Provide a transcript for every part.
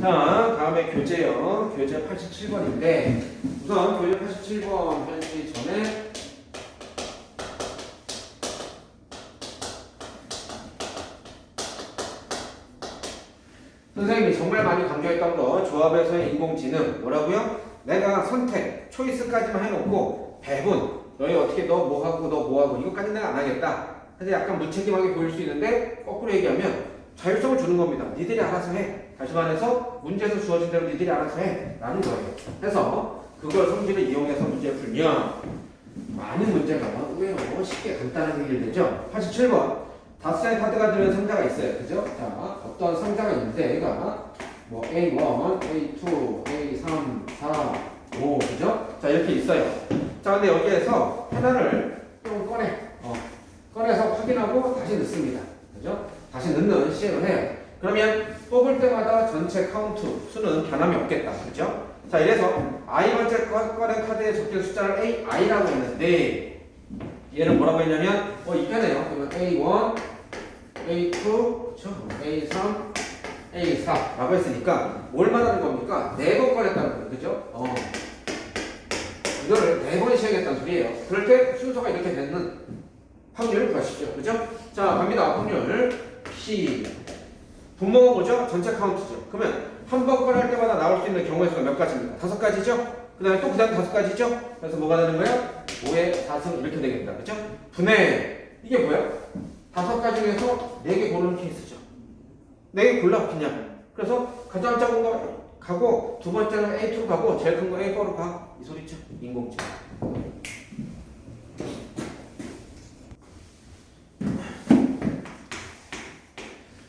자, 다음에 교재요. 교재 87번인데 우선 교재 87번 하기 전에 선생님이 정말 많이 강조했던 거 조합에서의 인공지능 뭐라고요? 내가 선택, 초이스까지만 해놓고 배분 너희 어떻게 너 뭐하고 너 뭐하고 이것까지 내가 안 하겠다. 근데 약간 무책임하게 보일 수 있는데 거꾸로 얘기하면 자율성을 주는 겁니다. 니들이 알아서 해. 다시 말해서 문제에서 주어진 대로 니들이 알아서 해 라는 거예요. 그래서 그걸 성질을 이용해서 문제를 풀면 많은 문제가 의외로 쉽게 간단하게 해결되죠. 87번 닷센 카드가 들어있는 상자가 있어요. 그죠? 자, 어떤 상자가 있는데 얘가 뭐 A1, A2, A3, 4, 5 그죠? 자, 이렇게 있어요. 자, 근데 여기에서 하나를 좀 꺼내서 확인하고 다시 넣습니다. 그죠? 다시 넣는 시행을 해요. 그러면 뽑을 때마다 전체 카운트 수는 변함이 없겠다. 그죠? 자, 이래서 i번째 꺼낸 카드에 적힌 숫자를 AI라고 했는데 얘는 뭐라고 했냐면 있겠네요. 그러면 A1, A2, 그렇죠? A3, A4라고 했으니까 뭘 말하는 겁니까? 4번 꺼냈다는 거예요. 그죠? 이거를 4번 시행했다는 소리예요. 그럴 때 순서가 이렇게 되는 확률을 구하시죠. 그죠? 자, 갑니다. 확률 P 분모가 뭐죠? 전체 카운트죠. 그러면 한 번 꺼낼 때마다 나올 수 있는 경우의 수가 몇 가지입니까? 5가지죠? 그 다음에 또 그 다음에 5가지죠? 그래서 뭐가 되는 거예요? 5의 4승 이렇게 되겠다. 그죠? 분해. 이게 뭐야? 5가지 중에서 4개 고르는 케이스죠. 4개 골라 그냥. 그래서 가장 작은 거 가고 두 번째는 A2로 가고 제일 큰 거 A4로 가. 이 소리죠. 인공지능.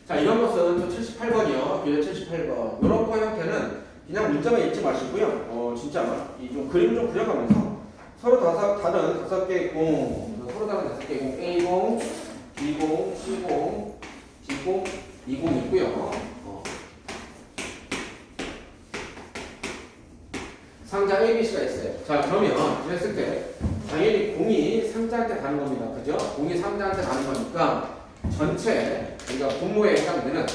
자, 이런 것은 또 78번이요. 교재 78번. 이런 거 형태는 그냥 문자만 읽지 마시고요. 진짜 이 좀 그림 좀 그려가면서 서로 다른 5개의 공, 서로 다른 5개의 공, A0, B0, C0, D0, E0 있고요. 상자 A, B, C가 있어요. 자, 그러면 이랬을 때 당연히 공이 상자한테 가는 겁니다. 그죠? 공이 상자한테 가는 거니까 전체, 그러니까 분모에 해당되는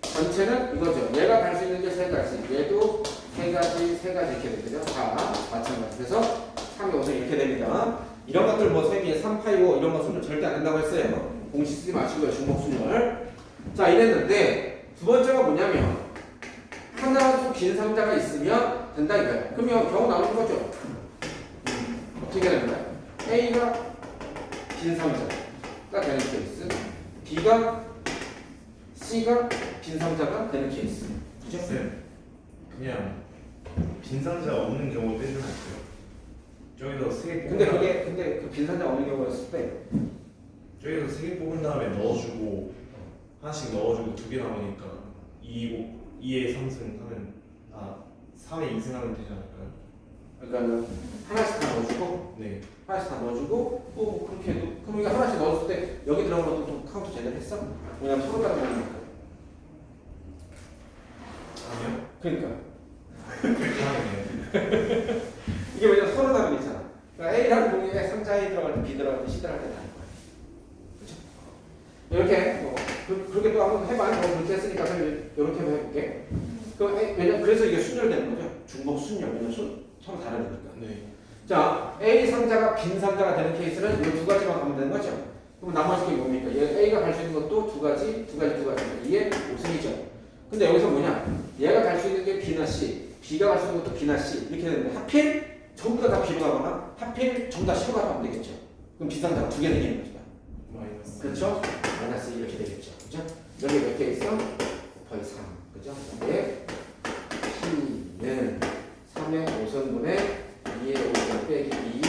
전체는 이거죠. 얘가 갈 수 있는 게 3가지, 얘도 3가지, 3가지 이렇게 되죠. 다 마찬가지. 그래서 3, 5, 5 이렇게 됩니다. 이런 것들 뭐 세미, 3, 8, 5 이런 거 순열 절대 안 된다고 했어요. 공식 쓰지 마시고요. 중복순열. 자, 이랬는데 두 번째가 뭐냐면 하나라도 빈 상자가 있으면 된다 이거예요. 그러면 경우 나오는 거죠. 어떻게 되는 거야? A가 빈 상자가 되는 케이스, B가 C가 빈 상자가 되는 케이스. 그죠? 그냥 빈 상자 없는 경우 빼주면 돼요. 저기서 3개 뽑은 근데 그 빈 상자 없는 경우였을 때 저기서 3개 뽑은 다음에 넣어주고 하나씩 넣어주고 2개 남으니까 2에 3승 하면 3에 2승 하면 되지 않을까요? 그러니까 하나씩 다 넣어주고 네. 하나씩 다 넣어주고 또 그렇게 해도 그럼 이거 하나씩 넣었을 때 여기 들어간 것도 좀 카운트 제대로 했어? 왜냐면 서로 다른 거니까. 아니요. 그러니까 이상하네. 이게 왜냐면 서로 다른 게 있잖아. 그러니까 A라는 공에 상자 A 들어갈 때 B 들어갈 때 C 들어갈 때 다른 거야. 그렇죠? 이렇게 그렇게 또 한번 해봐. 그렇게 했으니까 이렇게 한번 해볼게. 그래서 이게 순열되는 거죠. 중복 순열. 왜냐면 서로 다르니까. 네. 자, A 상자가 빈 상자가 되는 케이스는 이 2가지만 가면 되는 거죠. 그럼 나머지 게 뭡니까? 얘 A가 갈 수 있는 것도 2가지. 이게 5승이죠. 근데 여기서 뭐냐? 얘가 갈 수 있는 게 B나 C, B가 갈 수 있는 것도 B나 C 이렇게 되는데 하필 전부 다 B로 가거나 하필 전부 다 C로 가면 되겠죠. 그럼 빈 상자가 2개 되는 거죠. 마이너스. 그렇죠? 마이너스 이렇게 되겠죠. 그죠? 여기 몇 개 있어? 곱하기 3. 그죠? 근데 P는 3의 5승분의 2의 5승 빼기 2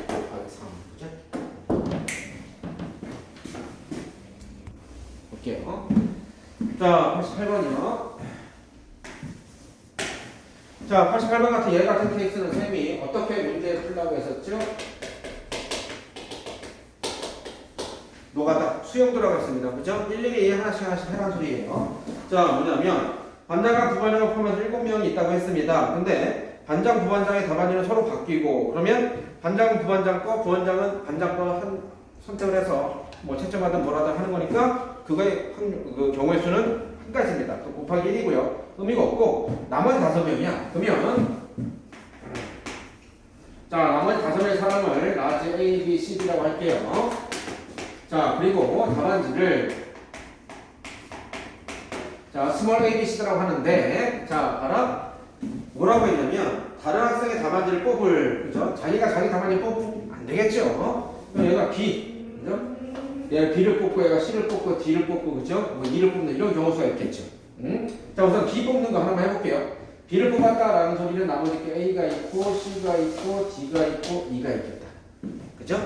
곱하기 3. 그죠? 볼게요. 자, 88번이요. 자, 88번 같은 얘 같은 케이스는 쌤이 어떻게 문제를 풀라고 했었죠? 노가다 수용 들어가겠습니다. 그죠? 일일이 하나씩 해란 소리예요. 자, 뭐냐면 반장과 부반장을 포함해서 7명이 있다고 했습니다. 근데 반장, 부반장의 답안지는 서로 바뀌고 그러면 반장은 부반장 거, 부반장은 반장 거 선택을 해서 뭐 채점하든 뭐라든 하는 거니까 그거의 그 경우의 수는 끝까지입니다. 또 곱하기 1이고요. 의미가 없고 나머지 5명이야. 그러면 자 나머지 5명의 사람을 라지 A, B, C, D라고 할게요. 자 그리고 답안지를 자 스몰 A, B, C라고 하는데 자 봐라 뭐라고 했냐면 다른 학생의 답안지를 뽑을 그죠? 자기가 자기 답안지 뽑으면 안 되겠죠. 그럼 얘가 B 그죠? 얘가 B를 뽑고 얘가 C를 뽑고 D를 뽑고 그죠? 뭐 E를 뽑는 이런 경우가 있겠죠. 자 우선 B 뽑는 거 하나만 해볼게요. B를 뽑았다라는 소리는 나머지 게 A가 있고 C가 있고 D가 있고 E가 있겠다. 그죠?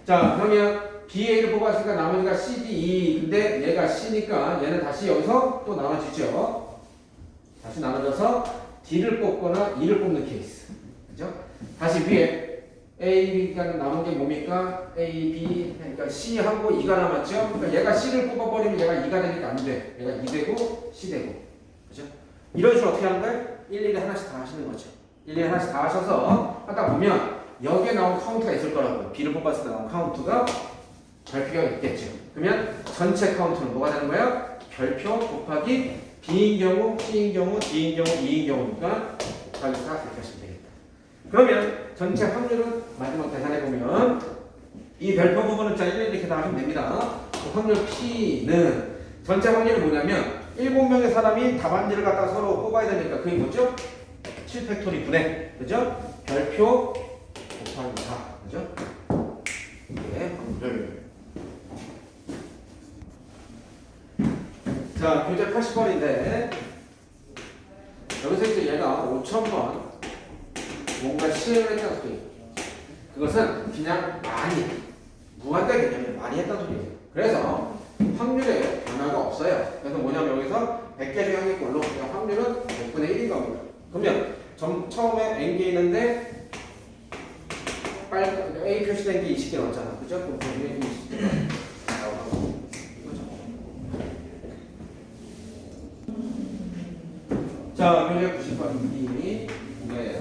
자 그러면 B, A를 뽑았으니까 나머지가 C, D, E 근데 얘가 C니까 얘는 다시 여기서 또 나눠지죠. 다시 나눠져서 D를 뽑거나 E를 뽑는 케이스. 그죠? 다시 위에 A, B가 남은 게 뭡니까? A, B, 그러니까 C하고 E가 남았죠? 그러니까 얘가 C를 뽑아버리면 얘가 E가 되니까 안 돼. 얘가 E 되고 C 되고. 그죠? 이런 식으로 어떻게 하는 거예요? 일일이 하나씩 다 하시는 거죠. 일일이 하나씩 다 하셔서 하다 보면 여기에 나온 카운트가 있을 거라고요. B를 뽑았을 때 나온 카운트가 별표가 있겠죠. 그러면 전체 카운트는 뭐가 되는 거야? 별표 곱하기 B인 경우, C인 경우, D인 경우, E인 경우니까 곱하기 4 이렇게 하시면 되겠다. 그러면 전체 확률은 마지막 계산해 보면 이 별표 부분은 자 일일이 이렇게 다 하시면 됩니다. 그 확률 P는 전체 확률이 뭐냐면 7명의 사람이 답안지를 갖다 서로 뽑아야 되니까 그게 뭐죠? 7팩토리 분의 그죠? 별표 곱하기 4 그죠? 이게 확률. 자 교재 80번인데 여기서 이제 얘가 5000번 뭔가 시행을 했다는 소리예요. 그것은 그냥 많이 무한대 개념이 많이 했다는 소리예요. 그래서 확률에 변화가 없어요. 그래서 뭐냐면 여기서 100개 중에 한 개꼴로 확률은 100분의 1인 겁니다. 그러면 처음에 N개 있는데 빨간 A 표시된 게 20개 나왔잖아. 그죠? 그럼 거기에 20개 나오고 이거죠. 자, 교재 90번 2 이거예요.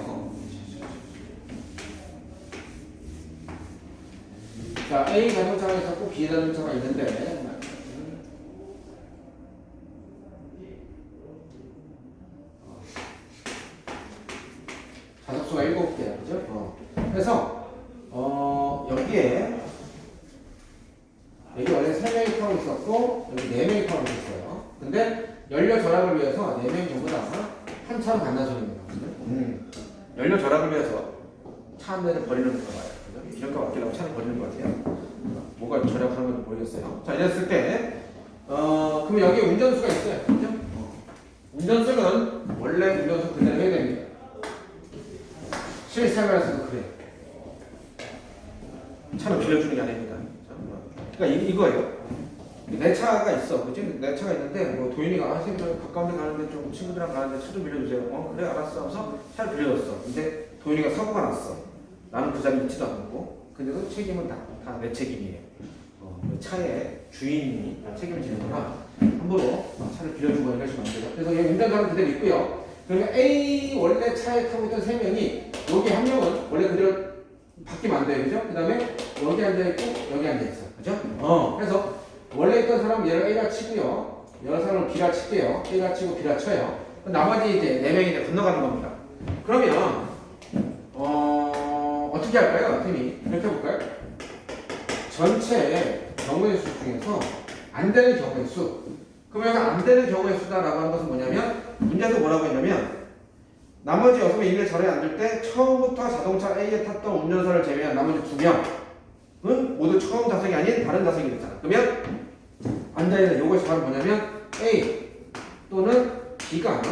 자, A 자동차가 있었고 B 자동차가 있는데 자석수가 7개야. 그죠? 그래서 여기 원래 3명이 타고 있었고 여기 4명이 타고 있었어요. 근데 연료 절약을 위해서 4명이 전부 다 한 차로 간다는 소리입니다. 연료 절약을 위해서 차 한 대를 버리는 거 봐요. 그죠? 기름값 아끼려고 차를 버리는 거 같아요. 뭐가 절약하는 건지 모르겠어요. 자, 이랬을 때 그럼 여기 운전수가 있어요. 그죠? 운전수는 원래 운전수 그대로 해야 됩니다. 실생활에서도 그래요. 차를 빌려주는 게 아닙니다. 그러니까 이거예요. 내 차가 있어. 그치? 내 차가 있는데 뭐 도윤이가 선생님 가까운 데 가는데 좀 친구들이랑 가는데 차 좀 빌려주세요. 그래 알았어 하면서 차를 빌려줬어. 근데 도윤이가 사고가 났어. 나는 그 자리에 있지도 않고 근데도 책임은 다 내 책임이에요. 그 차의 주인이 다 책임을 지는구나. 함부로 차를 빌려주고 이러시면 안 돼요. 그래서 여기 운전자는 그대로 있고요. 그러면 A 원래 차에 타고 있던 3명이 여기 한 명은 원래 그대로 바뀌면 안 돼요. 그죠? 그 다음에 여기 앉아있고 여기 앉아있어. 그죠? 그래서 원래 있던 사람은 얘를 A라 치고요. 여러 사람을 B라 칠게요. A라 치고 B라 쳐요. 나머지 이제 4명이 이제 건너가는 겁니다. 그러면 어떻게 할까요? 팀이 이렇게 해볼까요? 전체 경우의 수 중에서 안 되는 경우의 수. 그러면 안 되는 경우의 수다라고 하는 것은 뭐냐면 문제에서 뭐라고 했냐면 나머지 6명 일일 자리에 앉을 때 처음부터 자동차 A에 탔던 운전사를 제외한 나머지 2명은 모두 처음 좌석이 아닌 다른 좌석이 됐잖아. 그러면 앉아있는 요것이 바로 뭐냐면 A 또는 B가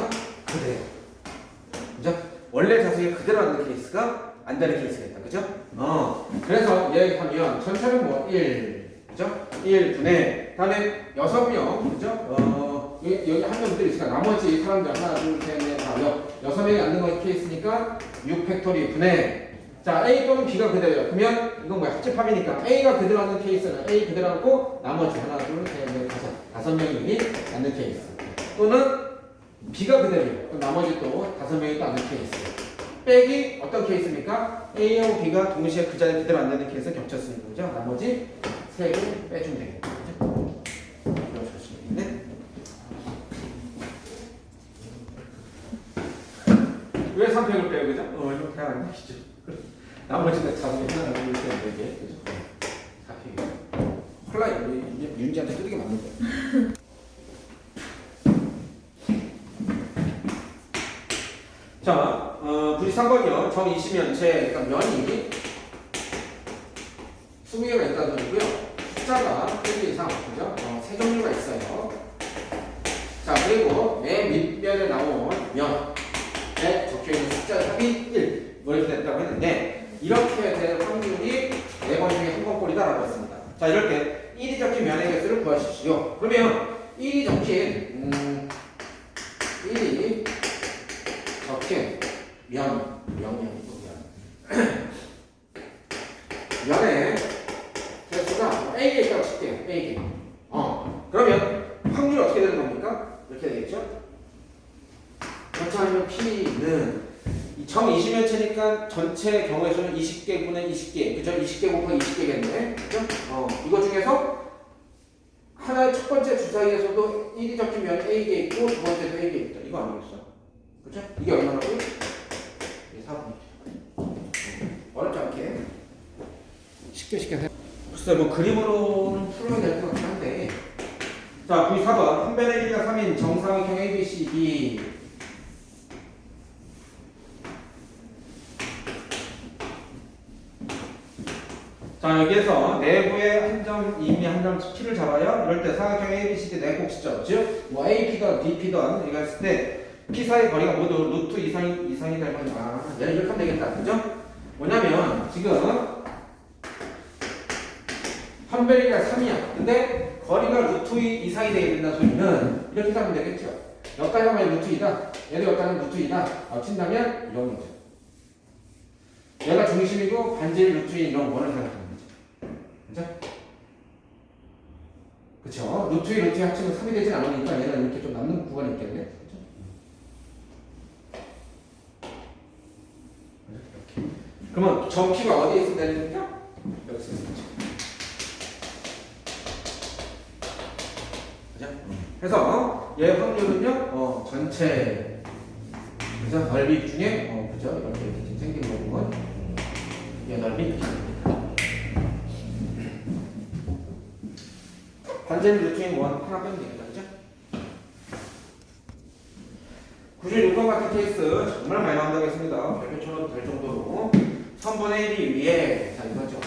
그대로. 그죠? 원래 좌석이 그대로 앉는 케이스가 안 되는 케이스가 있다. 그죠? 그래서 얘기하면 전체는 뭐 1, 그죠? 1분의 다음에 6명, 그죠? 여기 한 명들이 있으니까 나머지 사람들 하나, 둘, 셋, 넷, 다 6명이 앉는 거 케이스니까 6팩토리 분의 자 A 또는 B가 그대로예요. 그러면 이건 뭐야? 합집합이니까 A가 그대로 앉는 케이스는 A 그대로 앉고 나머지 하나, 둘, 셋, 넷, 다섯 명이 앉는 케이스 또는 B가 그대로예요. 그럼 나머지 또 5명이 또 앉는 케이스 빼기 어떤 케이스입니까? A하고 B가 동시에 그 자리에 그대로 앉는 케이스 겹쳤으니까 그죠? 나머지 3개 빼주면 되겠죠. 그죠? 그러시면 되겠네. 왜 3팩을 빼요, 그죠? 이렇게 하는 것이죠. 나머지가 자동이 하나 남을 때는 이게 그죠? 4팩이. 콜라 윤지한테 뜯게 맞는 거야. 자, 93번이요. 정 20면체, 그러니까 면이 20개가 있다는 소리고요. 숫자가 1, 2, 3, 그죠? 세 종류가 있어요. 자, 그리고 매 밑면에 나온 면에 적혀있는 숫자 합이 1. 이렇게 됐다고 했는데, 이렇게 될 확률이 4번 중에 한 번꼴이다라고 했습니다. 자, 이럴 때 1이 적힌 면의 개수를 구하십시오. 그러면 1이 적힌, 1이 적힌 면의 개수가 A에 있다고 칠게요. A에. 그러면 확률이 어떻게 되는 겁니까? 이렇게 되겠죠? 그렇지 않으면 P는 정 20면체니까 전체 경우의 수는 20개분의 20개. 그죠? 20개 곱하기 20개겠네. 그죠? 이거 중에서 하나의 첫 번째 주사위에서도 1이 적힌 면 A개 있고 두 번째도 A개 있다. 이거 아니겠어? 그죠? 이게 얼마라고요? 이게 4분. 어렵지 않게 쉽게 해. 글쎄 뭐 그림으로는 풀어야 될 것 같긴 한데. 자, 94번 한 변의 길이가 3인 정사각형 ABCD. 자, 여기에서 내부에 한 점, 이미 한 점 P를 잡아요. 이럴 때 사각형 ABCD 네 꼭지점, 즉, 뭐 AP든 DP든 이거 했을 때 P 사이 거리가 모두 루트 이상이 되면 얘를 이렇게 하면 되겠다. 그죠? 뭐냐면 지금 한 변이가 3이야. 근데 거리가 루트 이상이 되게 된다는 소리는 이렇게 하면 되겠죠. 여기까지 하면 루트 2다. 얘도 여기까지 하면 루트 2다. 합친다면 이런 거죠. 얘가 중심이고 반지의 루트 2 이런 거를 생각하는 거죠. 그죠? 그쵸? 루트 2, 루트 2 합치면 3이 되진 않으니까 얘는 이렇게 좀 남는 구간이 있겠네. 그죠? 이렇게. 그러면 점 P가 어디에 있으면 되니까? 여기서 있는 거죠. 그죠? 그래서 얘 확률은요, 전체 그죠? 넓이 중에 그죠? 이렇게 생긴 부분 얘 넓이 이렇게 됩니다. 반지의 루트인 원 하나 빼면 되겠다. 그죠? 96번 같은 케이스 정말 많이 나온다고 했습니다. 별표처럼 될 정도로 3분의 1이 위에 자 이거죠.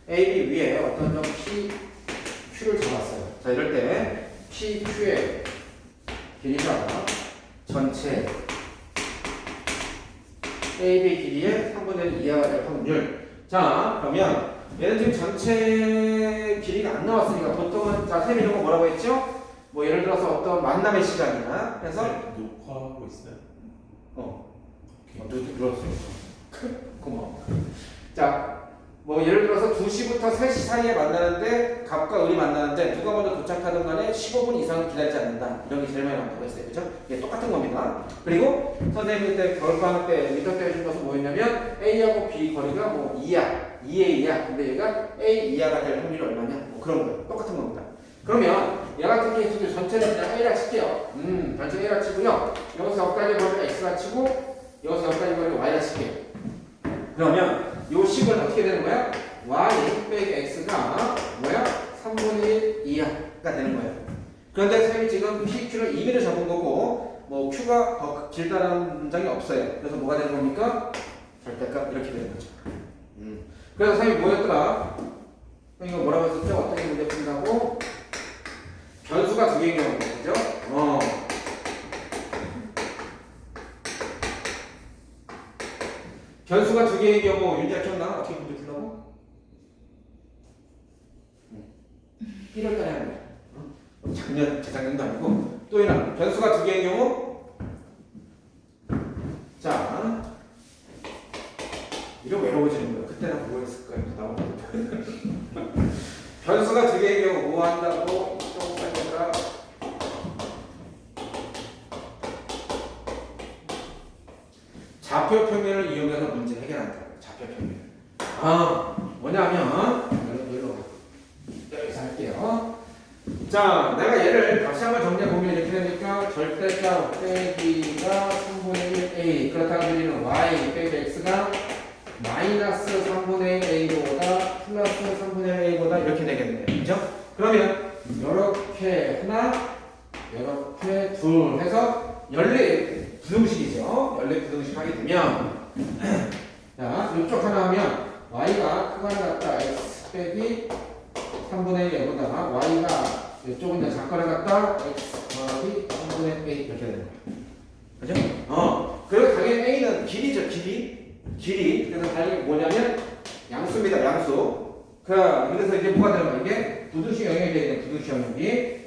AB 위에 어떤 점 P, Q를 잡았어요. 자 이럴 때 P, Q의 길이가 전체 AB 길이의 3분의 1 이하가 될 확률. 자 그러면 얘는 지금 전체 길이가 안 나왔으니까 보통은 자 쌤이 이런 거 뭐라고 했죠? 뭐 예를 들어서 어떤 만남의 시간이나 해서 녹화하고 있어요? 들었어요. 고마워. 자 뭐 예를 들어서 2시부터 3시 사이에 만나는데 갑과 을이 만나는데 누가 먼저 도착하든 간에 15분 이상 기다리지 않는다. 이런 게 제일 많이 나온다고 했어요. 그죠? 이게 똑같은 겁니다. 그리고 선생님이 때 겨울방학 때 미터 때 해준 것은 뭐였냐면 A하고 B 거리가 뭐 2야. 2의 2야. 근데 얘가 A 이하가 될 확률이 얼마냐? 뭐 그런 거예요. 똑같은 겁니다. 그러면 얘 같은 케이스도 전체는 그냥 A라 칠게요. 전체 A라 치고요. 여기서 여기까지 거리가 X라 치고 여기서 여기까지 거리가 Y라 칠게요. 그러면 요 식은 어떻게 되는 거야? y 빼기 x가 뭐야? 3분의 1 이하가 되는 거예요. 그런데 선생님이 지금 p, q를 임의로 잡은 거고 뭐 q가 더 길다라는 문장이 없어요. 그래서 뭐가 되는 겁니까? 절대값 이렇게 되는 거죠. 그래서 선생님이 뭐였더라? 이거 뭐라고 했었죠? 어떻게 문제 푼다고? 변수가 두 개인 경우 그죠? 변수가 두 개인 경우 윤지야 기억나? 어떻게 문제 풀라고? 1월달에 하는 거야. 작년, 재작년도 아니고 또 이나 변수가 두 개인 경우 자 이런 외로워지는 거야. 그때나 보고 있을 거야. 나오고 변수가 두 개인 경우 뭐 한다고? 좀 살펴보라. 좌표 평면을 이용해서 문제 해결한다. 좌표 평면. 뭐냐면 여기서 할게요. 자. 자, 내가 얘를 다시 한번 정리해보면 이렇게 되니까 절대값 빼기가 3분의 1a 그렇다고 우리는 y 빼기 x가 마이너스 3분의 a보다 플러스 3분의 a보다 이렇게 되겠네요. 그죠? 그러면 이렇게 하나, 이렇게 둘 해서 연립 부등식이죠. 연립 부등식 하게 되면 자, 이쪽 하나 하면 y가 크거나 같다 x 빼기 3분의 1보다 y가 이쪽은 이제 작거나 같다 x 더하기 3분의 1 이렇게 되는 거예요. 그죠? 그리고 당연히 a는 길이죠, 길이. 그래서 당연히 뭐냐면 양수입니다, 양수. 그래서 이제 뭐가 되는 거야? 이게 부등식 영역이 되겠네, 부등식 영역이.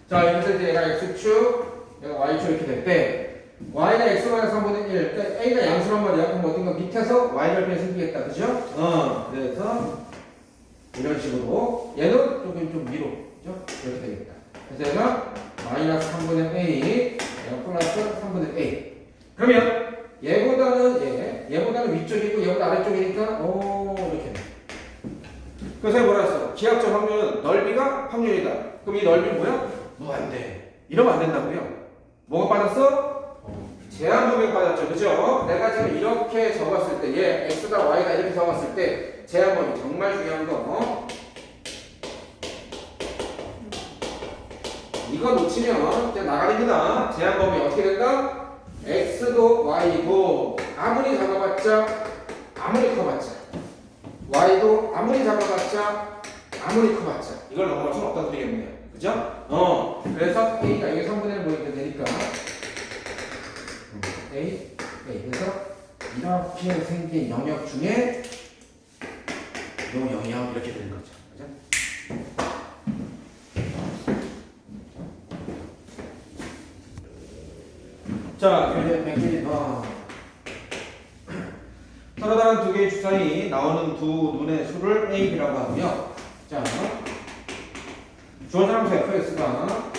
자, 여기서 이제 얘가 x축, 얘가 y축 이렇게 됐대. y가 x가 3분의 1. 그러니까 a가 양수란 말이야. 그럼 어딘가 밑에서 y절편이 생기겠다, 그죠? 그래서 이런 식으로 얘는 좀 위로, 그죠? 이렇게 되겠다. 그래서 얘가 마이너스 3분의 a, 얘가 플러스 3분의 a. 그러면 얘보다는 위쪽이고 얘보다 아래쪽이니까 이렇게. 그래서 뭐라 했어? 기하적 확률은 넓이가 확률이다. 그럼 이 넓이는 뭐야? 무한대. 이러면 안 된다고요. 뭐가 빠졌어? 제한범위가 빠졌죠. 그죠? 내가 지금 이렇게 적었을 때 얘 x가 y가 이렇게 적었을 때 제한범위 정말 중요한 거. 이거 놓치면 이제 나가립니다. 제한범위 어떻게 된다? x도 y도 아무리 작아봤자 아무리 커봤자 y도 아무리 작아봤자 아무리 커봤자 이걸 넘어갈 수는 없다는 소리겠네요. 그죠? 그래서 a가 이게 3분의 1 보이게 되니까 a 그래서 이렇게 생긴 영역 중에 요 영역 이렇게 되는 거죠. 그죠? 자, 이제 서로 다른 두 개의 주사위 나오는 두 눈의 수를 A, B라고 하고요. 자, 주어진 함수 fx가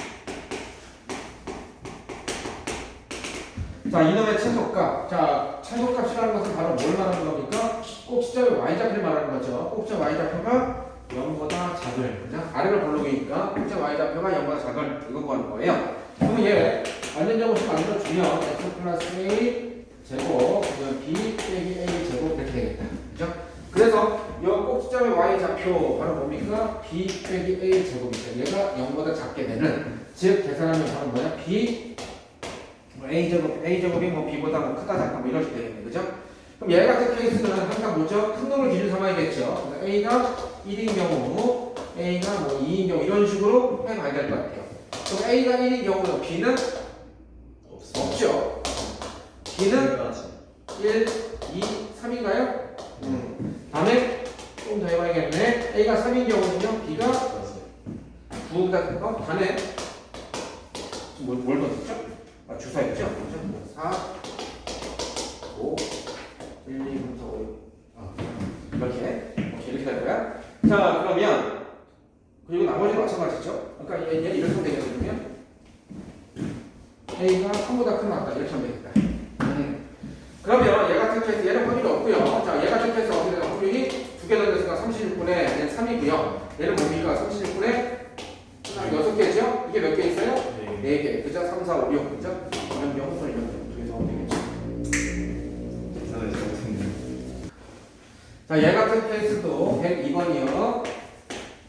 자, 이놈의 최소값. 자, 최소값이라는 것은 바로 뭘 말하는 겁니까? 꼭지점의 y좌표를 말하는 거죠. 꼭지점 y좌표가 0보다 작을. 그죠? 아래로 볼록이니까 꼭지점 y좌표가 0보다 작을. 이거 구하는 거예요. 그러면 얘 완전정보식 만들어주면 x 플러스 a 제곱 b 빼기 a 제곱 이렇게 되겠다. 그죠? 그래서 이 꼭지점의 y좌표 바로 뭡니까? b 빼기 a 제곱이죠. 얘가 0보다 작게 되는, 즉 계산하면 바로 뭐야? b a제곱이 뭐 b보다 뭐 크다 작다 뭐 이런 식으로 되겠네. 그죠? 그럼 얘 같은 케이스는 항상 뭐죠? 큰 놈을 기준 삼아야겠죠. a가 1인 경우, a가 뭐 2인 경우 이런 식으로 해봐야 될 것 같아요. 그럼 a가 1인 경우는 b는 없죠. b는 1, 2, 3인가요? 다음에 좀 더 해봐야겠네. a가 3인 경우는요, b가 9가 다음에 뭘 넣었죠? 주사였죠? 4, 5, 1, 2, 3, 4, 5, 이렇게 될 거야. 자, 그러면 그리고 나머지는 마찬가지죠. 그러니까 얘 이렇게 하면 되겠거든요. a가 3보다 큰 낫다 이렇게 하면 되겠다. 그러면 얘 같은 케이스 얘는 확률이 없고요. 자, 얘 같은 케이스 어떻게 되나? 확률이 두 개 던졌으니까 36분의 3이고요. 얘는 뭡니까? 36분의 6개죠? 이게 몇 개 있어요? 4개. 그죠? 3, 4, 5, 6. 그죠? 이런 경우, 두개 하면 되겠죠. 자, 얘 같은 케이스도 102번이요.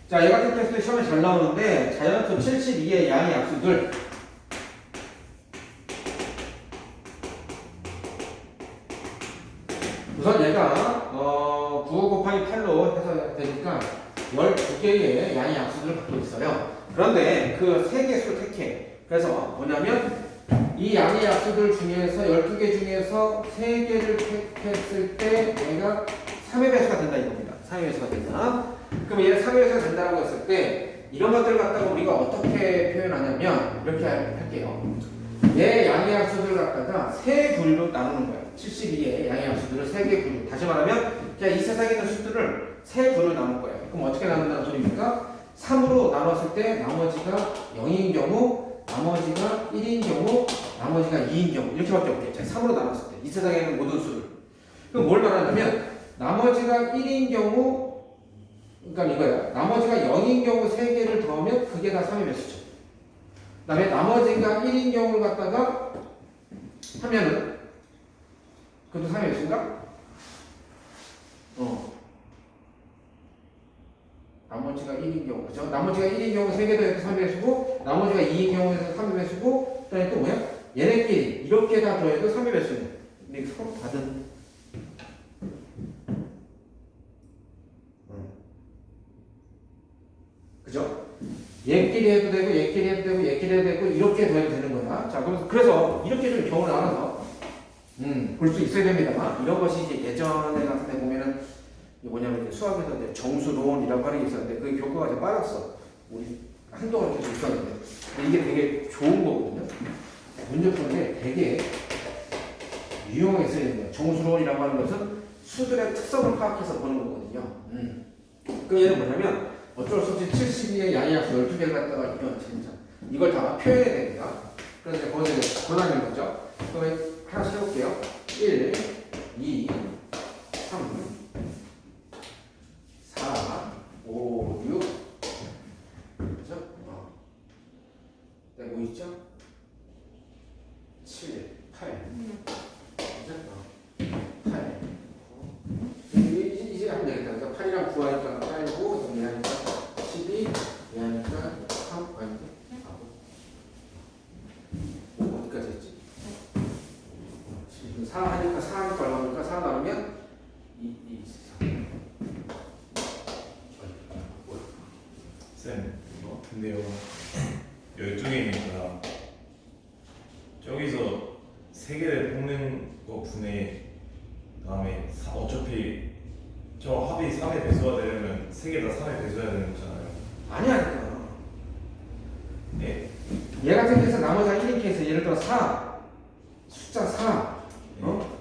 자, 얘 같은 케이스도 시험에 잘 나오는데 자연수 72의 양의 약수들. 우선 얘가 9 곱하기 8로 해서 되니까 12개의 양의 약수들을 갖고 있어요. 그런데 그 3개 수를 택해. 그래서 뭐냐면 이 양의 약수들 중에서 12개 중에서 3개를 택했을 때 얘가 3의 배수가 된다 이겁니다. 3의 배수가 된다. 그럼 얘는 3의 배수가 된다고 했을 때 이런 것들을 갖다가 우리가 어떻게 표현하냐면 이렇게 할게요. 얘 양의 약수들을 갖다가 세 부류로 나누는 거야. 72의 양의 약수들을 3개 부류. 다시 말하면 그냥 이 세상에 있는 수들을 세 부류로 나눌 거야. 그럼 어떻게 나눈다는 소리입니까? 3으로 나눴을 때 나머지가 0인 경우, 나머지가 1인 경우, 나머지가 2인 경우 이렇게밖에 없겠죠. 3으로 나눴을 때 이 세상에 있는 모든 수를. 그럼 뭘 말하냐면 나머지가 1인 경우 그러니까 이거야. 나머지가 0인 경우 3개를 더하면 그게 다 3의 배수죠. 그 다음에 나머지가 1인 경우를 갖다가 하면은 그것도 3의 배수인가? 나머지가 1인 경우, 그죠? 나머지가 1인 경우 3개 더해도 3의 배수고, 나머지가 2인 경우에서 3의 배수고, 그 다음에 또 뭐야? 얘네끼리 이렇게 다 더해도 3의 배수네. 근데 서로 받은. 그죠? 얘끼리 해도 되고, 얘끼리 해도 되고, 얘끼리 해도 되고, 이렇게 더해도 되는 거야. 자, 그래서 이렇게 좀 경우를 알아서, 볼 수 있어야 됩니다만, 이런 것이 이제 예전에 같은 데 보면은, 이게 뭐냐면 이제 수학에서 이제 정수론이라고 하는 게 있었는데, 그 교과가 이제 빠졌어. 우리 한동안 계속 있었는데. 근데 이게 되게 좋은 거거든요. 문제풀이에 되게 유용하게 쓰이는 거예요. 정수론이라고 하는 것은 수들의 특성을 파악해서 보는 거거든요. 그 얘는 뭐냐면, 어쩔 수 없이 72의 양의학수 12개를 갖다가 진짜 이걸 다 표현해야 됩니다. 그래서 거기서 이제 권하는 거죠. 그러면 하나씩 해볼게요. 1, 2, 3, 4, 5, 6 그죠? 네, 뭐 있죠? 7, 8 그죠? 8 이제 하면 되겠다. 그러니까 8이랑 9하니까 8고 정리하니까 12 얘하니까 3 아닌데? 5 어디까지 했지? 4 하니까 4 하니까 얼마입니까? 4 나누면 2, 3 쌤, 근데요 12개니까 저기서 3개를 뽑는 거 분해 다음에 어차피 저 합이 3의 배수가 되려면 3개 다 3의 배수해야 되는 거잖아요. 아니야. 네? 얘 같은 케이스 나머지가 1인 케이스 예를 들어 4 숫자 4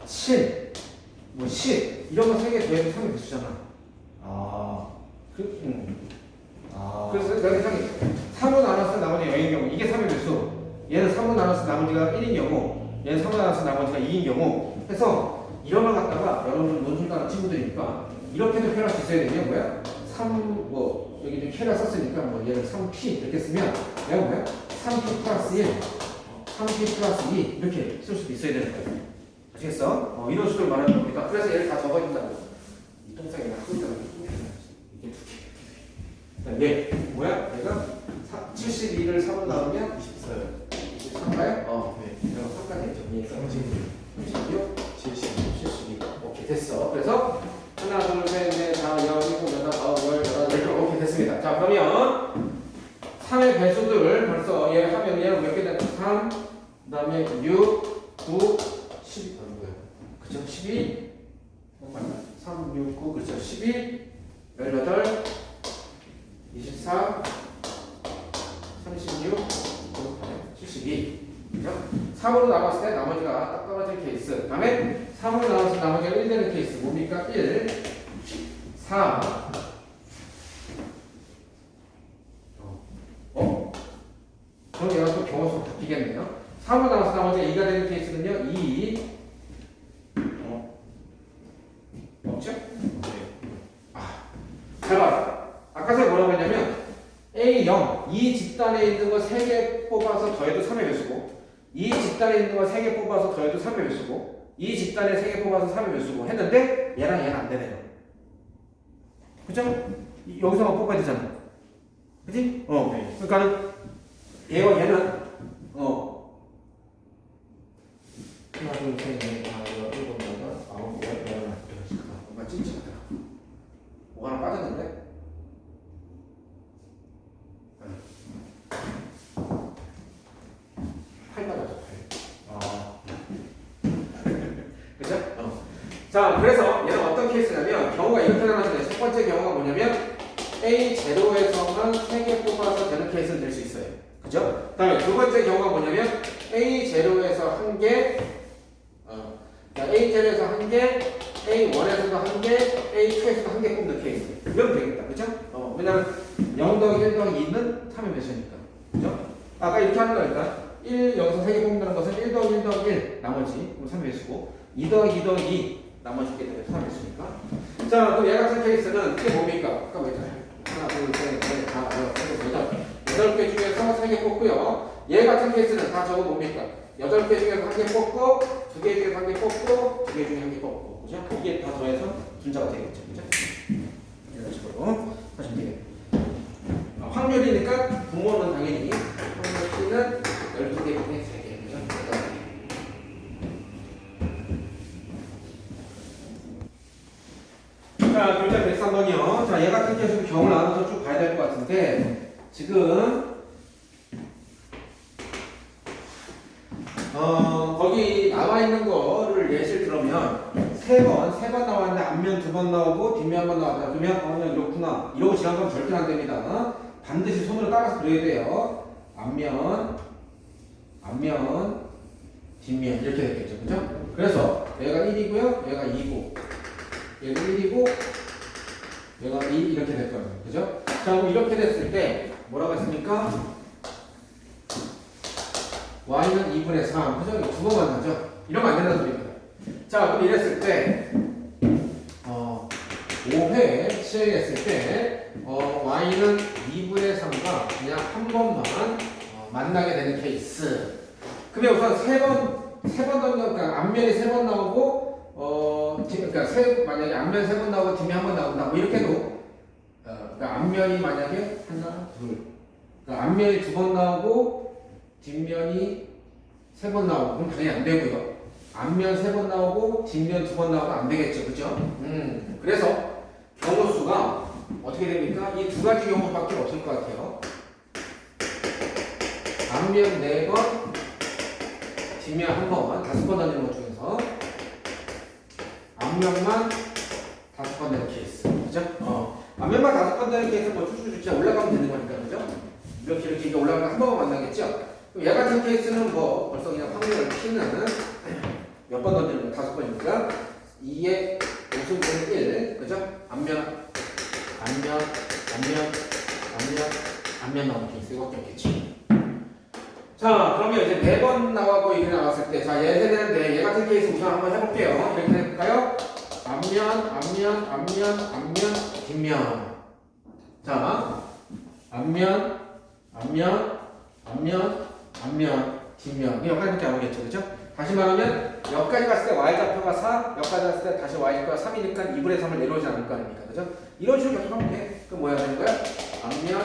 7 뭐 10 이런 거 3개 더해도 3의 배수잖아. 그래서 내가 형이 3을 나눴을 때 나머지가 0인 경우 이게 3의 배수, 얘는 3을 나눴을 때 나머지가 1인 경우, 얘는 3을 나눴을 때 나머지가 2인 경우 해서 이런 걸 갖다가 여러분 논술가는 친구들이니까 이렇게도 표현할 수 있어야 되냐 뭐야? 3 뭐 여기 좀 캐를 썼으니까 뭐 얘를 3p 이렇게 쓰면 내가 뭐야? 3p 플러스 1 3p 플러스 2 이렇게 쓸 수도 있어야 되는 거야. 아시겠어? 이런 식으로 말하는 겁니다. 그래서 얘를 다 적어준다고. 이 동작이 하고 있다가 이게 두 개. 얘 뭐야? 얘가 72를 3으로 나오면 24요. 23가요? 네. 그럼 3까지 정리해서 36, 72. 오케이, 됐어. 그래서 하나, 둘, 셋, 넷, 다, 여, 일곱, 여덟, 아홉, 열, 열한, 열. 오케이, 됐습니다. 자, 그러면 3의 배수들 벌써 얘 하면 얘는 몇 개 되나? 3, 그 다음에 6, 9, 12. 뭐야? 그쵸? 12. 3, 6, 9, 그쵸? 12, 18, 24, 36, 72. 그죠? 3으로 나왔을 때 나머지가 딱 떨어진 케이스. 그 다음에 3으로 나왔을 때 나머지가 1 되는 케이스. 뭡니까? 1, 4. 그럼 얘가 또 경우수가 바뀌겠네요. 3으로 나왔을 때 나머지가 2가 되는 케이스는요. 2. 없죠? 잘 봐라. 아까 제가 뭐라고 했냐면 A0, 이 집단에 있는 거 3개 뽑아서 더해도 3의 배수고 이 집단에 있는 거 3개 뽑아서 더해도 3의 배수고 이 집단에 3개 뽑아서 3의 배수고 했는데 얘랑 얘는 안 되네요. 그죠? 여기서만 뽑아야 되잖아. 그지? 네. 그러니까 얘와 얘는 하나, 둘, 셋, 넷, 다, 일곱, 여덟, 아홉, 열, 열하나. 뭔가 찝찝하더라. 뭐 하나 빠졌는데? 8 맞았죠, 8. 그죠? 자, 그래서 얘는 어떤 케이스냐면 경우가 이렇게 나왔는데 첫 번째 경우가 뭐냐면 A0에서만 3개 뽑아서 되는 케이스는 될 수 있어요. 그죠? 그 다음에 두 번째 경우가 뭐냐면 A0에서 1개 A0에서 1개, A1에서도 1개, A2에서도 1개 뽑는 케이스. 이러면 되겠다. 그죠? 왜냐면 0 더하기 1 더하기 2는 3의 배수니까. 그죠? 아까 이렇게 하는 거니까 1 여기서 3개 뽑는다는 것은 1 더하기 1 더하기 1 나머지 그럼 3의 배수고 2 더하기 2 더하기 2 나머지 게 되게 포함했으니까. 자, 그럼 얘 같은 케이스는 이게 뭡니까? 아까 뭐였잖아요. 하나, 둘, 셋, 넷, 다, 여덟 개 중에서 3개 뽑고요. 얘 같은 케이스는 다 저거 뭡니까? 8개 중에서 1개 뽑고, 2개 중에서 1개 뽑고, 2개 중에 1개 뽑고, 그죠? 이게 다 더해서 분자가 되겠죠, 그죠? 이런 식으로 하시면 되겠네요. 확률이니까 분모는 당연히 확률 P는 12개 분의 3개, 그죠? 자, 교재 103번이요. 자, 얘 같은 경우는 경을 나눠서 쭉 봐야 될 것 같은데, 지금, 거기 나와 있는 거를 예시를 들으면, 세 번 나왔는데, 앞면 2번 나오고, 뒷면 1번 나왔다. 그러면, 이렇구나. 이러고 지나가면 절대 안 됩니다. 반드시 손으로 따라서 그려야 돼요. 앞면, 뒷면. 이렇게 됐겠죠. 그죠? 그래서, 얘가 1이고요, 얘가 2고, 얘가 1이고, 얘가 2 이렇게 될 거예요. 그죠? 자, 그럼 이렇게 됐을 때 뭐라고 했습니까? y는 2분의 3. 그죠? 두 번 만나죠? 이러면 안 된다는 소리입니다. 자, 그럼 이랬을 때 5회 시행했을 때 y는 2분의 3과 그냥 한 번만 만나게 되는 케이스. 그러면 우선 세 번 그러니까 앞면이 3번 나오고 그러니까 만약에 앞면 3번 나오고 뒷면 1번 나온다. 뭐 이렇게 해도 그러니까 앞면이 만약에 하나, 둘. 그러니까 앞면이 2번 나오고 뒷면이 3번 나오고 그럼 당연히 안 되고요. 앞면 3번 나오고 뒷면 2번 나오고 안 되겠죠. 그죠? 그래서 경우 수가 어떻게 됩니까? 이 두 가지 경우밖에 없을 것 같아요. 앞면 4번, 뒷면 1번, 5번 던지는 것 중에서 앞면만 5번 되는 케이스. 그죠? 앞면만 5번 되는 케이스는 뭐 쭉쭉쭉 올라가면 되는 거니까. 그죠? 이렇게 올라가면 한 번만 만나겠죠? 그럼 얘 같은 케이스는 뭐 벌써 그냥 확률을 P는 몇 번 던지는 거? 5번이니까 2의 5승분의 1. 그죠? 앞면 나오는 케이스 이거밖에 없겠지. 자, 그러면 이제 4번 나와고 이렇게 나왔을 때, 자, 얘 되는데 얘 같은 케이스 우선 한번 해볼게요. 이렇게 해볼까요? 앞면, 뒷면. 자, 앞면, 뒷면. 여기까지밖에 안 오겠죠, 그죠? 다시 말하면 여기까지 갔을 때 y좌표가 4, 여기까지 갔을 때 다시 y좌표가 3이니까 2분의 3을 내려오지 않을 거 아닙니까, 그죠? 이런 식으로 계속 하면 돼. 그럼 뭐야 되는 거야? 앞면,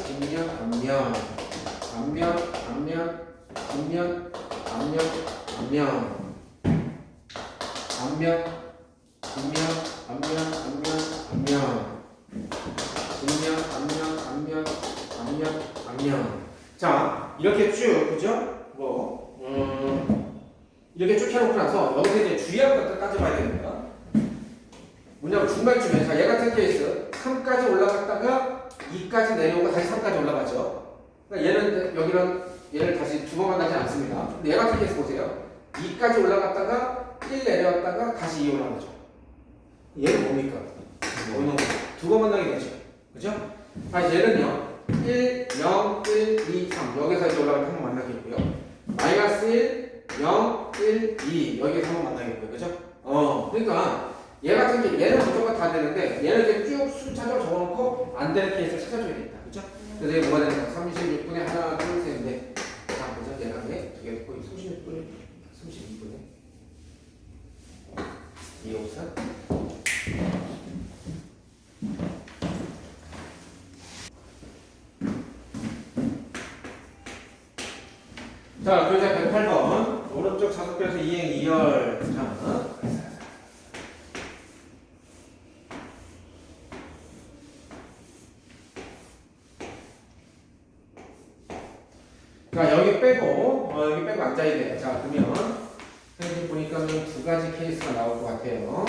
뒷면, 앞면. 자, 이렇게 쭉, 그죠? 이렇게 쭉 해놓고 나서 여기서 이제 주의할 것들 따져봐야 됩니다. 뭐냐면 중간쯤에, 자, 얘 같은 케이스 3까지 올라갔다가 2까지 내려오고 다시 3까지 올라가죠. 그러니까 얘를 다시 2번 만나지 않습니다. 근데 얘 같은 케이스 보세요. 2까지 올라갔다가 1 내려왔다가 다시 2 올라가죠. 얘는 뭡니까? 두 번 만나게 되죠. 그죠? 다시 얘는요. 1, 0, 1, 2, 3 여기서 이제 올라갈 때 한 번 만나겠고요. 마이너스 1, 0, 1, 2 여기서 한 번 만나겠고요. 그죠? 그러니까 얘 같은 게 얘는 무조건 다 되는데 얘는 이제 쭉 순차적으로 적어놓고 안 되는 케이스를 찾아줘야겠다. 그죠? 그래서 얘 뭐가 되는가? 36분의 하나, 둘, 셋, 넷. 자, 보자. 얘가 두개 있고 36분의 32분의 2, 5, 4. 자, 교재 108번 오른쪽 자석표에서 이행 2열. 자, 여기 빼고 앉아야 돼요. 자, 그러면 여기 보니까는 두 가지 케이스가 나올 것 같아요.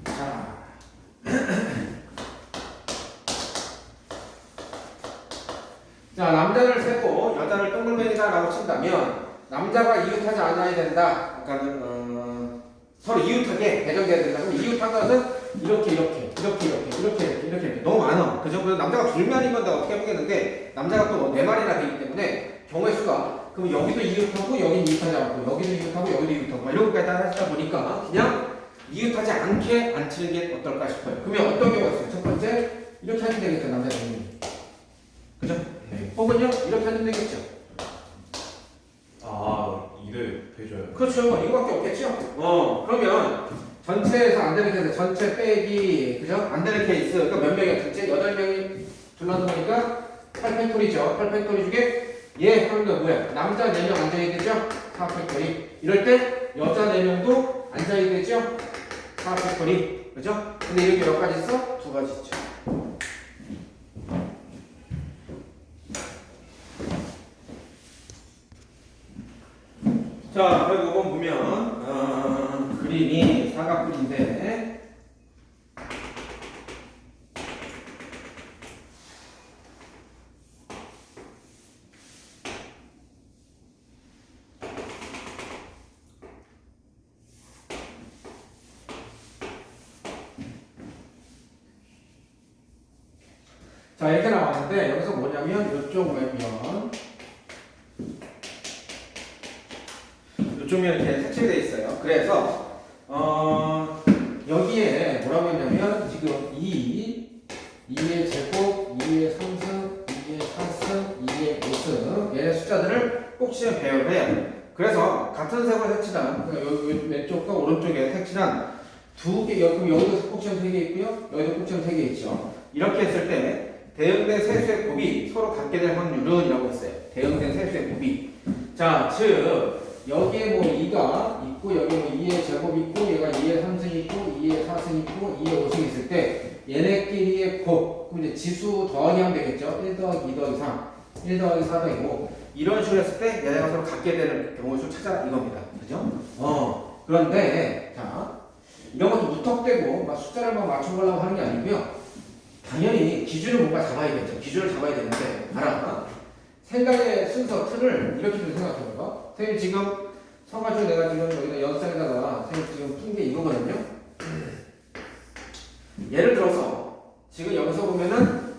자, 자, 남자를 세고 여자를 동글뱅이다라고 친다면 남자가 이웃하지 않아야 된다. 아까는 서로 이웃하게 배정돼야 된다. 그럼 이웃한 것은 이렇게 너무 많아. 그죠? 그래서 남자가 둘만이면 내가 어떻게 해보겠는데 남자가 또 4마리나 되기 때문에 경우의 수가. 그럼 여기도 이웃하고 여기는 이웃하지 않고 여기도 이웃하고 여기도 이웃하고 이런 것까지 다 하시다 보니까 그냥 이웃하지 않게 안 치는 게 어떨까 싶어요. 그러면 어떤 경우가 있어요? 첫 번째 이렇게 하면 되겠죠. 남자분이. 그죠? 네. 혹은요 이렇게 하면 되겠죠. 아 이를 빼줘요. 그렇죠. 이거밖에 없겠죠. 그러면 전체에서 안 되는 케이스, 전체 빼기, 그죠? 안 되는 케이스, 그러니까 몇 명이었지? 8명이 둘러놓으니까 8팩토리죠. 8팩토리 중에 얘 하는 거 뭐야? 남자 4명 앉아야 되죠? 4팩토리. 이럴 때 여자 4명도 앉아야 되죠? 4팩토리. 그죠? 근데 이렇게 몇 가지 있어? 2가지 있죠. 자, 그리고 이건 보면 그림이 사각뿔인데 자 이렇게 나왔는데 여기서 뭐냐면 이쪽 면 이쪽 면 이렇게 색칠이 되어 있어요. 그래서 여기에 뭐라고 했냐면 지금 2의 제곱, 2의 3승, 2의 4승, 2의 5승 얘네 숫자들을 꼭 시험 배열해요. 그래서 같은 색으로 색칠한 그러니까 여기 왼쪽과 오른쪽에 색칠한 두 개, 여기도 꼭지점 3개 있고요. 여기도 꼭지점 3개 있죠. 이렇게 했을 때 대응된 세수의 곱이 서로 같게 될 확률은 이라고 했어요. 대응된 세수의 곱이. 자, 즉 여기에 뭐 2가 있고 여기 뭐 2의 제곱 있고 얘가 2의 3승 있고 2의 4승 있고 2의 5승 있을 때 얘네끼리의 곱 그럼 이제 지수 더하기 하면 되겠죠. 1 더하기 2 더하기 3 1 더하기 4 더하기 5 이런 식으로 했을 때 얘네가 서로 같게 되는 경우의 수 찾아라 이겁니다. 그죠? 그런데 자 이런 것도 무턱대고 막 숫자를 막 맞춰보려고 하는 게 아니고요. 당연히 기준을 뭔가 잡아야겠죠. 기준을 잡아야 되는데 알아. 생각의 순서 틀을 이렇게 좀 생각해봐. 선생님 지금 서가지고 내가 지금 여기다 연산에다가 선생님 지금 푼 게 이거거든요. 예를 들어서 지금 여기서 보면은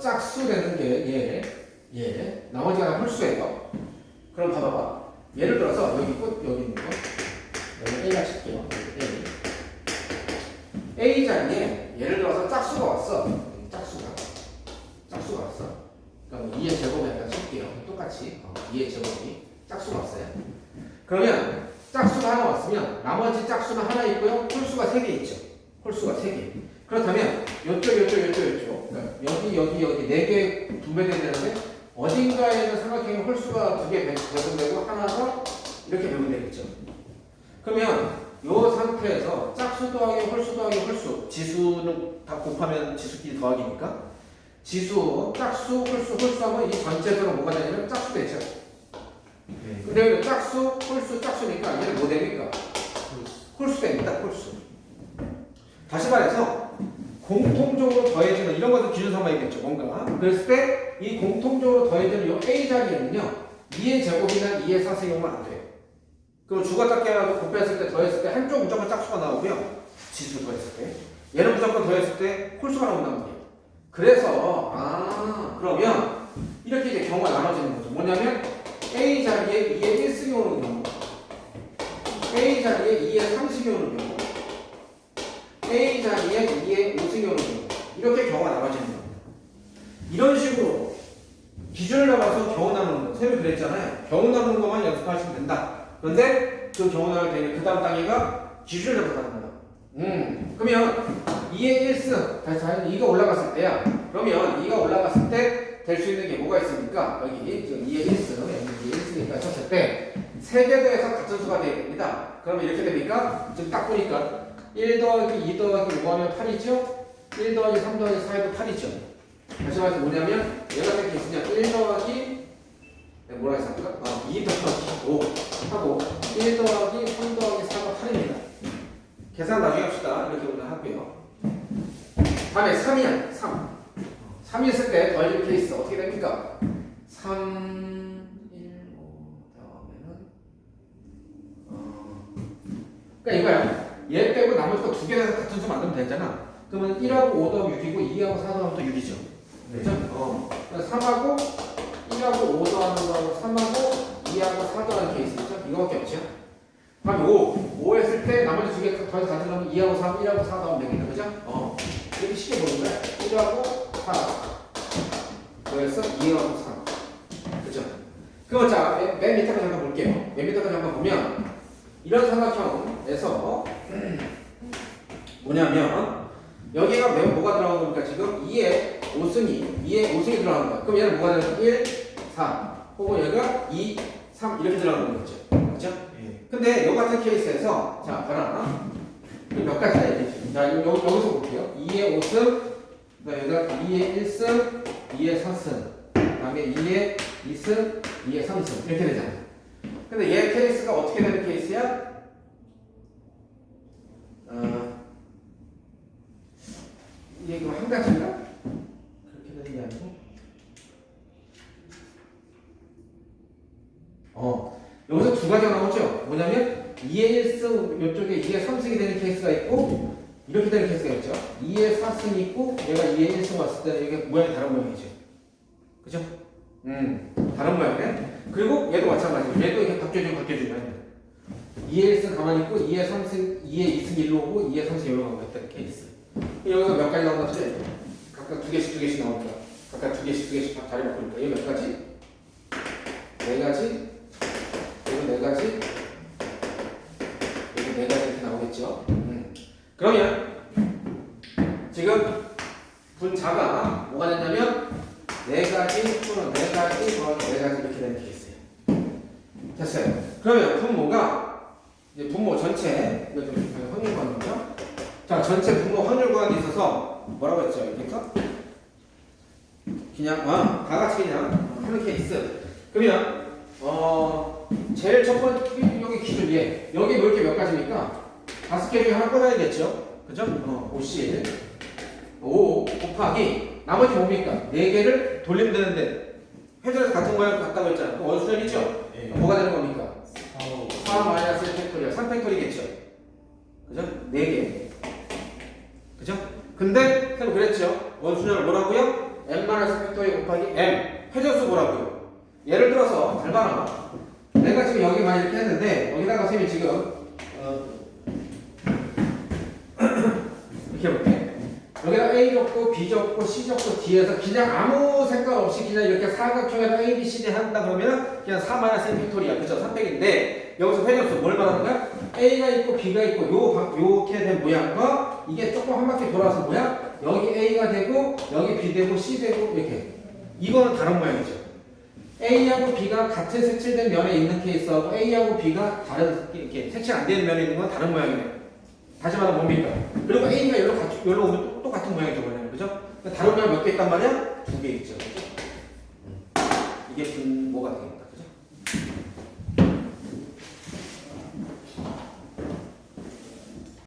짝수 되는 게 나머지가 다 홀수예요. 그럼 봐봐봐. 예를 들어서 여기 꽃 여기 있는 거 여기 A가 칠게요. A 자리에 예를 들어서 짝수가 왔어. 짝수가 왔어. 그러니까 2의 제곱에 약간 칠게요. 똑같이 2의 제곱이 짝수가 왔어요. 그러면 짝수가 하나 왔으면 나머지 짝수는 하나 있고요. 홀수가 3개 있죠. 홀수가 3개. 그렇다면 요쪽. 그러니까 여기 4개 분배돼야 되는데 어딘가에는 삼각형의 홀수가 2개 배분되고 하나가 이렇게 배분되겠죠. 그러면 요 상태에서 짝수 더하기 홀수 더하기 홀수 지수는 다 곱하면 지수끼리 더하기니까 지수, 짝수, 홀수 하면 이 전체적으로 뭐가 되냐면 짝수 되죠. 근데 짝수, 홀수, 짝수니까 얘는 뭐 됩니까? 홀수 됩니다. 홀수. 다시 말해서 공통적으로 더해지는 이런 것도 기준 삼아야겠죠. 뭔가 그랬을 때 이 공통적으로 더해지는 요 A 자리에는요 2의 제곱이나 2의 4승이 오면 안 돼요. 그럼 주가 작게 하고 곱했을 때 더했을 때 한쪽 무조건 짝수가 나오고요. 지수 더했을 때 얘는 무조건 더했을 때 홀수가 나온단 말이에요. 그래서 그러면 이렇게 이제 경우가 나눠지는 거죠. 뭐냐면 A 자리에 2의 1승이 오는 경우 A 자리에 2의 3승이 오는 경우 A 자리에 2의 5승이 오는 경우 이렇게 경우가 나눠지는 겁니다. 이런 식으로 기준을 잡아서 경우 나누는 거 선생님이 그랬잖아요. 경우 나누는 것만 연습하시면 된다. 그런데 그 경우 나눌 때는 그 다음 단계가 기준을 잡아서 가는 거야. 그러면 2의 1승 다시 2가 올라갔을 때야. 그러면 2가 올라갔을 때 될 수 있는 게 뭐가 있습니까? 여기 지금 2의 1승 여기 2의 1승이니까 쳤을 때 3개 더해서 같은 수가 되어야 됩니다. 그러면 이렇게 됩니까? 지금 딱 보니까 1 더하기 2 더하기 5 하면 8이죠? 1 더하기 3 더하기 4 해도 8이죠? 다시 말해서 뭐냐면 얘가 이렇게 있으면 1 더하기 뭐라 했습니까? 2 더하기 5 하고 1 더하기 3 더하기 4가 8입니다. 계산 나중에 합시다. 이렇게 오늘 하고요. 다음에 3이야. 3 있을 때 더해질 케이스 어떻게 됩니까? 3, 1, 5 다음에는 그러니까 이거야. 얘 빼고 나머지 거 2개 해서 같은 수 만들면 되잖아. 그러면 1하고 5 더하면 6이고 2하고 4 더하면 또 6이죠. 그죠? 3하고 1하고 5 더하는 거하고 3하고 2하고 4 더하는 케이스 있죠? 이거밖에 없죠? 그럼 5 했을 때 나머지 두 개 더해서 같으려면 2하고 3, 1하고 4 더하면 되겠다. 그죠? 이렇게 쉽게 보는 거야. 1하고 4 더해서 2하고 3. 그죠? 그럼 자, 맨 밑에까지 잠깐 볼게요. 맨 밑에까지 잠깐 보면 이런 삼각형에서 뭐냐면 여기가 뭐가 들어간 겁니까? 지금 2의 5승이 2의 5승이 들어간 거야. 그럼 얘는 뭐가 되는 1, 4 혹은 얘가 2, 3 이렇게 들어가는 거겠죠. 그렇죠? 예. 근데 요 같은 케이스에서 자 봐라 몇 가지나 얘기해. 자 여기서 볼게요. 2의 5승 그다음에 여기가 2의 1승 2의 4승 그다음에 2의 2승 2의 3승 이렇게 되잖아. 근데 얘 케이스가 어떻게 되는 케이스야? 이게 그럼 한 가지인가? 그렇게 되는 게 아니고 여기서 두 가지가 나오죠? 뭐냐면 2의 1승 이쪽에 2의 3승이 되는 케이스가 있고 이렇게 되는 케이스가 있죠? 2의 4승이 있고 얘가 2의 1승 왔을 때 이게 모양이 다른 모양이죠. 그죠? 다른 모양이네. 그리고 얘도 마찬가지고 얘도 이렇게 바뀌어주면 2의 1승 가만히 있고 2의 3승 2의 2승 1로 오고 2의 3승 1로 가고 있다는 케이스. 여기서 몇 가지 나온다지? 각각 두 개씩 나오니까 각각 두 개씩 자리 바꾸니까 이거 몇 가지? 네 가지 그리고 네 가지 그리고 네 가지 이렇게 나오겠죠. 그러면 지금 분자가 뭐가 됐냐면 네 가지 또는 네 가지 더하기 네 가지 이렇게 되는 케이스예요. 됐어요. 그러면 분모가 이제 분모 전체 이거 좀 확률 구하는 거죠. 자, 전체 분모 확률 구하는 데 있어서 뭐라고 했죠? 여기서 그냥 다 같이 그냥 하는 케이스. 그러면 제일 첫 번째 여기 기준 얘 여기 놓을 게 몇 가지입니까? 5개 중에 하나 꺼내야겠죠? 그죠? 50 5 곱하기 나머지 뭡니까? 4개를 돌리면 되는데 회전에서 같은 모양 같다고 했잖아. 그럼 원수전이죠? 예. 뭐가 되는 겁니까? 4 4 마이너스 1팩토리얼 3팩토리겠죠? 그죠? 4개 그죠? 근데 선생님 그랬죠? 원수전을 뭐라고요? m 마이너스 팩토리얼 곱하기 m 회전수 뭐라고요? 예를 들어서 잘 봐라. 내가 지금 여기만 이렇게 했는데 여기다가 선생님이 지금 이렇게 해볼게. 여기다 A 적고 B 적고 C 적고 D에서 그냥 아무 생각 없이 그냥 이렇게 사각형에다 A, B, C, D 한다 그러면 그냥 4 마이너스 1 팩토리야. 그죠? 3팩인데 여기서 회전수 뭘 말하는 거야? A가 있고 B가 있고 요렇게 된 모양과 이게 조금 한 바퀴 돌아서 뭐야? 여기 A가 되고 여기 B 되고 C 되고 이렇게 이거는 다른 모양이죠. A하고 B가 같은 색칠된 면에 있는 케이스하고 A하고 B가 다른 이렇게 색칠 안 되는 면에 있는 건 다른 모양이네요. 다시 말하면 뭡니까? 그리고 A가 여기로 오면 똑같은 모양이죠, 뭐냐면 그죠? 다른 모양 몇 개 있단 말이야? 2개 있죠, 그죠? 이게 분모가 되겠다.